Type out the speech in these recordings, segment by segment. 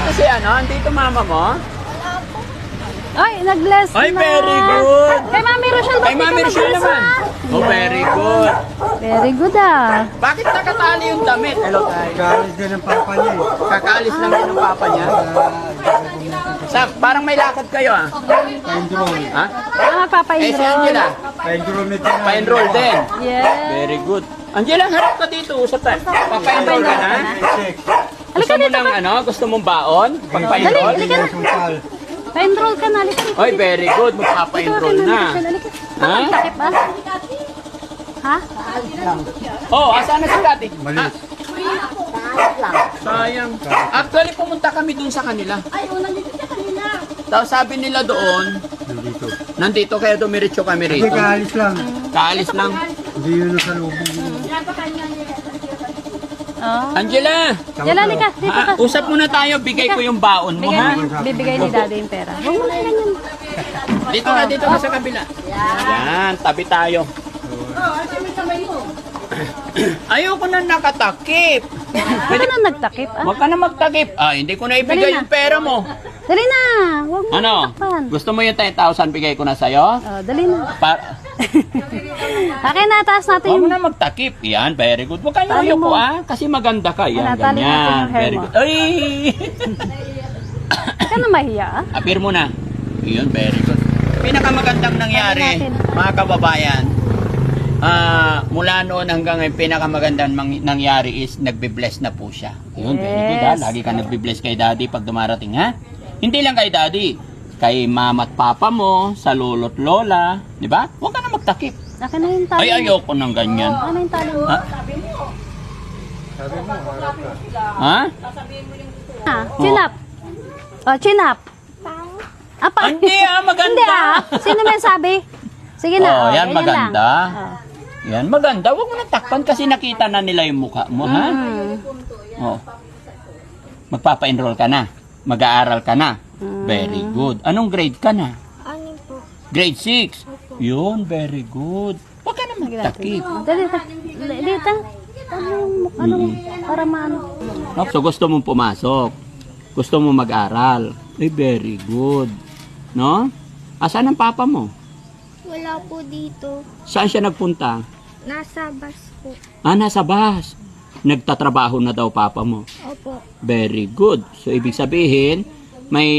Andito si ano? Andito mama mo? Ay, nag-bless Ay, na. very good. Kay Mami Rochelle, Kay Mami Rochelle naman. Oh, very good. Very good ah. Bakit nakatali yung damit? Hello, tayo. Galis din ang papa niya eh. Kakaalis lang din ng papa niya. Parang may lakad kayo ah. Pa-enroll. Ha? Ah, Eh, si magpapa-enroll. Angela, Pa-enroll nito na. pa-enroll din. Yes. Very good. Angela, harap ka dito. Usap tayo. Papa-enroll ka na? Gusto mo ng ano? Gusto mong baon? Pagpa-enroll? Halika na. Sungkal. Pa-enroll ka na. Halika na. Oy, very good. Magpapa-enroll na. Halika. Ha? Takip ah. Ha? Oh, asan na si Kati? Malis. Sayang. Actually, pumunta kami dun sa kanila. Ay, nandito siya kanina. Tapos sabi nila doon, Nandito. nandito kaya dumiretso kami Hindi, rito. kaalis lang. Kaalis lang. Hindi yun sa lubong. Oh. Angela! Yala, halika. Dito ka. Usap muna tayo. Bigay ko yung baon mo, ha? Bibigay ni Daddy yung pera. Huwag mo na ganyan. Dito ka sa kabila. Yan, tabi tayo. Ayoko na nakatakip. Huwag ka na nagtakip ah. Huwag ka na magtakip. Ah, hindi ko na ibigay Dali na. yung pera mo. Dali na. Huwag mo Ano? takpan. Gusto mo yung 10,000 bigay ko na sa'yo? Oh, dali na. Akin na, taas natin Huwag mo yung... na magtakip. Yan, very good. Huwag kang Tali ayoko mo. kasi maganda ka. Yan, Tali natin ganyan. yung hair Very mo. good. Ay! Huwag ka na mahiya ah. Appear mo na. Yun, very good. Pinakamagandang nangyari, natin. mga kababayan, mula noon hanggang ngayon, pinakamagandang nangyari is nagbe-bless na po siya. Yun, very good ha. Yes. Lagi ka nagbe-bless kay daddy pag dumarating ha. Hindi lang kay daddy, kay mama at papa mo, sa lolo't lola, di ba? Huwag ka na magtakip. Akin na yung tali Ay, mo. ayoko ng ganyan. Akin na yung tali mo. Ha? Ha? Ah, chin up. Oh, chin up. Apa? Hindi maganda. Hindi Sino may sabi? Sige na. Oh, yan ganyan maganda. lang. Oh. Yan maganda. Huwag mo na takpan kasi nakita na nila yung mukha mo, ha? Mm. Oh. Magpapa-enroll ka na. Mag-aaral ka na. Very good. Anong grade ka na? Anin po? Grade 6. Yun, very good. Huwag ka na magtakip. Dali, dito. Ano, para maano. So, gusto mong pumasok. Gusto mong mag-aral. Ay, very good. No? Asan ang papa mo? Wala po dito. Saan siya nagpunta? Nasa bus po. Nasa bus. Nagtatrabaho na daw papa mo. Opo. Very good. So, ibig sabihin, may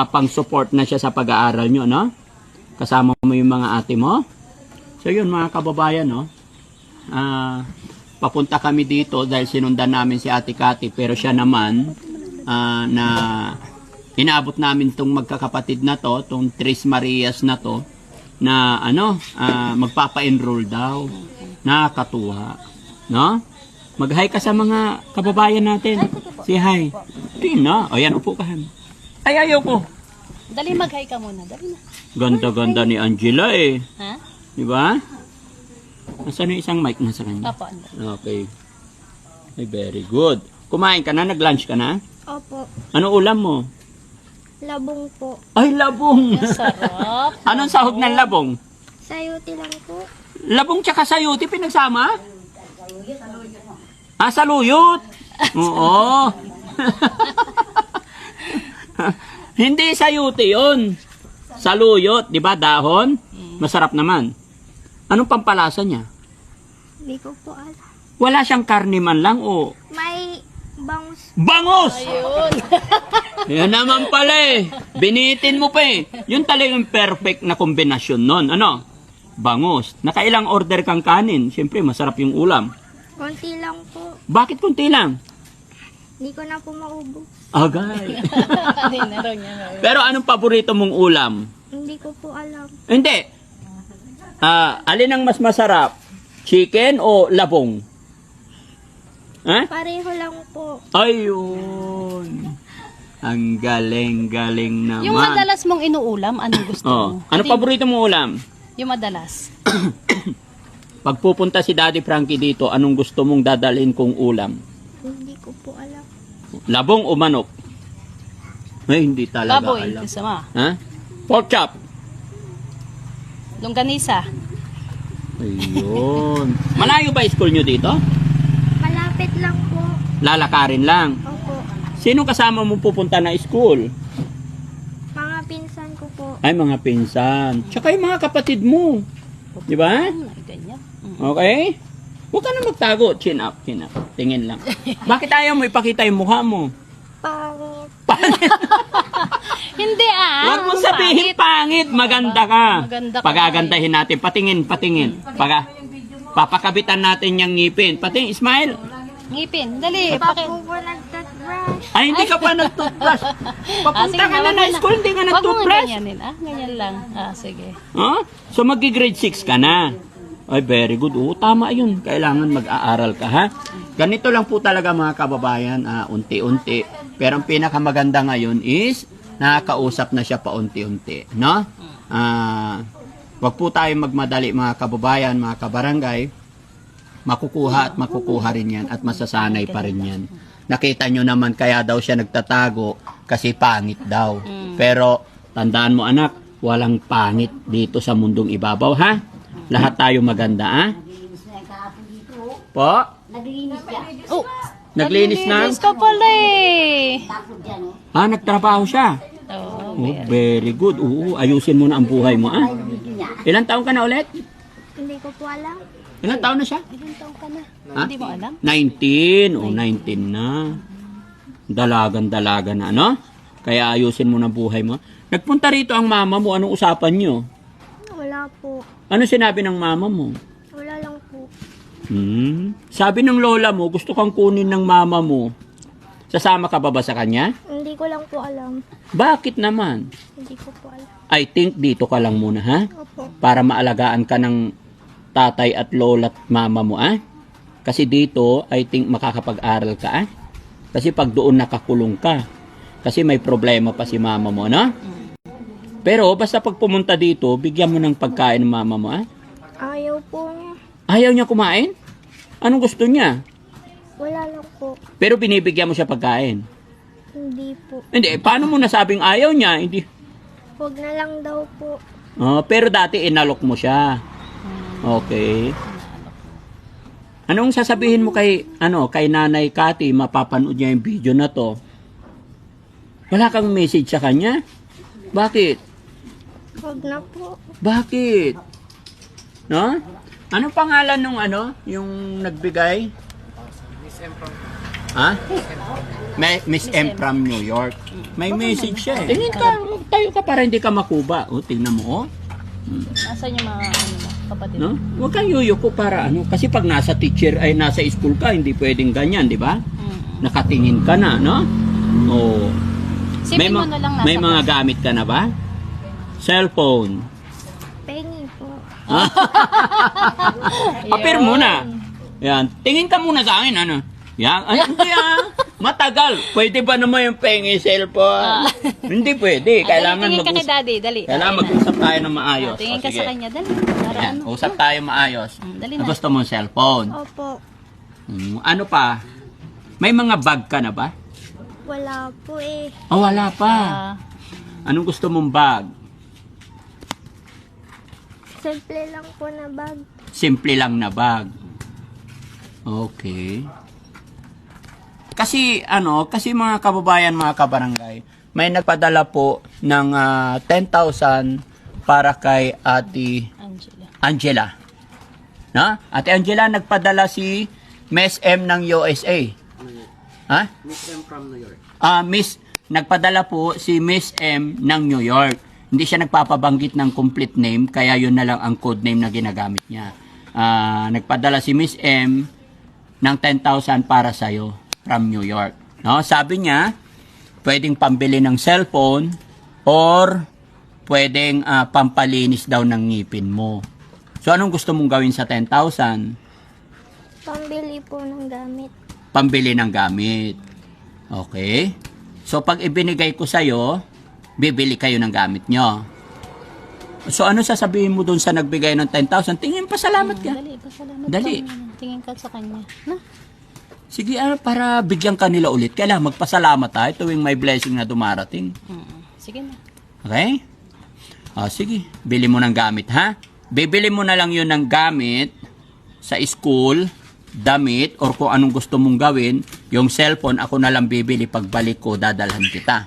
pang-support na siya sa pag-aaral nyo, no? Kasama mo yung mga ate mo. So, yun, mga kababayan, no? Papunta kami dito dahil sinundan namin si Ate Kati, pero siya naman, na inaabot namin itong magkakapatid na to, itong Tres Marias na to, na magpapa-enroll daw. Nakakatuwa. No? Mag-hi ka sa mga kababayan natin. Say hi. Tina. O yan, upo ka. Ay, ayoko. Dali, mag-hi ka muna. Dali na. Ganda-ganda ni Angela eh. Ha? Di ba? Nasaan yung isang mic na sa kanya? Opo. Okay. Ay, very good. Kumain ka na? Nag-lunch ka na? Opo. Ano ulam mo? Labong po. Ay, labong. Sarap. Anong sahog ng labong? Sayuti lang po. Labong tsaka sayuti pinagsama? Saluyot. Oo. Hindi sayuti yun. Saluyot, di ba? Dahon. Masarap naman. Anong pampalasa niya? Hindi ko po alam. Wala siyang karne man lang o May bangus. bangus! Ayun. Yan naman pala eh. Binitin mo pa eh. Yun talagang perfect na kombinasyon nun. Ano? Bangus. Nakailang order kang kanin. Siyempre, masarap yung ulam. Konti lang po. Bakit kunti lang? Hindi ko na po maubos. Agay. Hindi na raw niya. Pero anong paborito mong ulam? Hindi ko po alam. Hindi. Alin ang mas masarap? Chicken o labong? Ha? Pareho lang po. Ayun. Ang galing-galing naman. Yung madalas mong inuulam, anong gusto mo? Ano paborito mong ulam? Yung madalas. Pag pupunta si Daddy Frankie dito, anong gusto mong dadalhin kong ulam? Hindi ko po alam. Labong o manok? Ay, hindi talaga Baboy, alam. kasama. Ha? Pork chop. Longganisa. Ayun. Malayo ba school nyo dito? Malapit lang po. Lalakarin lang. Opo. Sino kasama mo pupunta na school? Mga pinsan ko po. Ay, mga pinsan. Tsaka yung mga kapatid mo. Di ba? Ganyan. Okay? Huwag ka na magtago. Chin up, chin up. Tingin lang. Bakit ayaw mo ipakita yung mukha mo? Pangit. Hindi Huwag mo sabihin pangit. Maganda ka. Maganda ka. Pagagandahin natin. Patingin, patingin. Papakabitan natin yung ngipin. Patingin, smile. Ngipin. Dali. Pa po po nagtoothbrush. Ay, hindi ka pa nag-toothbrush. Papunta ka na na school, hindi ka Huwag mo nag-toothbrush. ganyanin. Ganyan lang. Sige. Huh? So, mag-grade 6 ka na. Ay, very good. Oo, tama yun. Kailangan mag-aaral ka, ha? Ganito lang po talaga mga kababayan, unti-unti. Pero ang pinakamaganda ngayon is, nakakausap na siya paunti-unti, no? Wag po tayong magmadali mga kababayan, mga kabarangay. Makukuha at makukuha rin yan at masasanay pa rin yan. Nakita nyo naman kaya daw siya nagtatago kasi pangit daw. Pero tandaan mo anak, walang pangit dito sa mundong ibabaw, ha? Lahat tayo maganda, ha? Po? Oh, Naglinis na? Naglinis ka pala eh. Nagtrabaho siya. Oh, Oh, very good. Oo, ayusin mo na ang buhay mo, ah. Ilang taon ka na ulit? Hindi ko po alam. Ilang taon na siya? ilang taon ka na? Ha? Hindi mo alam? 19. O, 19 na. Dalagan-dalaga na, no? Kaya ayusin mo na buhay mo. Nagpunta rito ang mama mo. Anong usapan nyo? Wala po. Ano sinabi ng mama mo? Wala lang po. Sabi ng lola mo, gusto kang kunin ng mama mo. Sasama ka ba sa kanya? Hindi ko lang po alam. Bakit naman? Hindi ko po alam. I think dito ka lang muna, ha? Opo. Para maalagaan ka ng tatay at lola at mama mo, ah? Kasi dito, I think makakapag-aral ka, ah? Kasi pag doon nakakulong ka, kasi may problema pa si mama mo, no? Pero basta pag pumunta dito, bigyan mo ng pagkain ng mama mo, ah? Ayaw po niya. Ayaw niya kumain? Anong gusto niya? Wala lang po. Pero binibigyan mo siya pagkain. Hindi po. Hindi, paano mo nasabing ayaw niya? Hindi. Huwag na lang daw po. Pero dati inalok mo siya. Okay. Anong sasabihin mo kay Nanay Cathy, mapapanood niya yung video na to? Wala kang message sa kanya? Bakit? Huwag na po. Bakit? No? Anong pangalan nung yung nagbigay? Miss M from Miss M from New York. May message siya eh. Tingin ka, tayo ka para hindi ka makuba. Tingnan mo, Nasaan yung mga kapatid? No? Huwag kang yuyuko para kasi pag nasa teacher ay nasa school ka, hindi pwedeng ganyan, di ba? Nakatingin ka na, no? Oh. Sipin mo na lang nasa May mga gamit ka na ba? Cellphone. Pengi po. Apir muna. Yan. Tingin ka muna sa akin, Yan. Ay, hindi matagal. Pwede ba naman yung pengi cellphone? Hindi pwede. Kailangan tingin ka kay daddy, dali. Kailangan mag-usap tayo ng maayos. Tingin ka Sige. sa kanya, dali. Para Yan. Usap tayo maayos. Dali na. Gusto mo cellphone? Opo. Ano pa? May mga bag ka na ba? Wala po eh. Oh, wala pa. Anong gusto mong bag? Simple lang po na bag. Simple lang na bag. Okay. Kasi mga kababayan, mga kabarangay, may nagpadala po ng 10,000 para kay Ate Angela. No? Ate Angela, nagpadala si Miss M ng USA. Ha? Miss M from New York. Nagpadala po si Miss M ng New York. Hindi siya nagpapabanggit ng complete name, kaya yun na lang ang code name na ginagamit niya. Nagpadala si Miss M ng 10,000 para sa'yo from New York. No? Sabi niya, pwedeng pambili ng cellphone or pwedeng pampalinis daw ng ngipin mo. So, anong gusto mong gawin sa 10,000? Pambili po ng gamit. Pambili ng gamit. Okay? So, pag ibinigay ko sa'yo, bibili kayo ng gamit nyo. So, ano sasabihin mo doon sa nagbigay ng 10,000? Tingin, pasalamat ka. Dali, pasalamat Dali. ka. Tingin ka sa kanya. Na? Sige, para bigyan ka nila ulit. Kailangan magpasalamat tayo tuwing may blessing na dumarating. Sige na. Okay? Sige, bili mo ng gamit, ha? Bibili mo na lang yun ng gamit sa school damit, or kung anong gusto mong gawin, yung cellphone, ako na lang bibili. Pagbalik ko, dadalhan kita.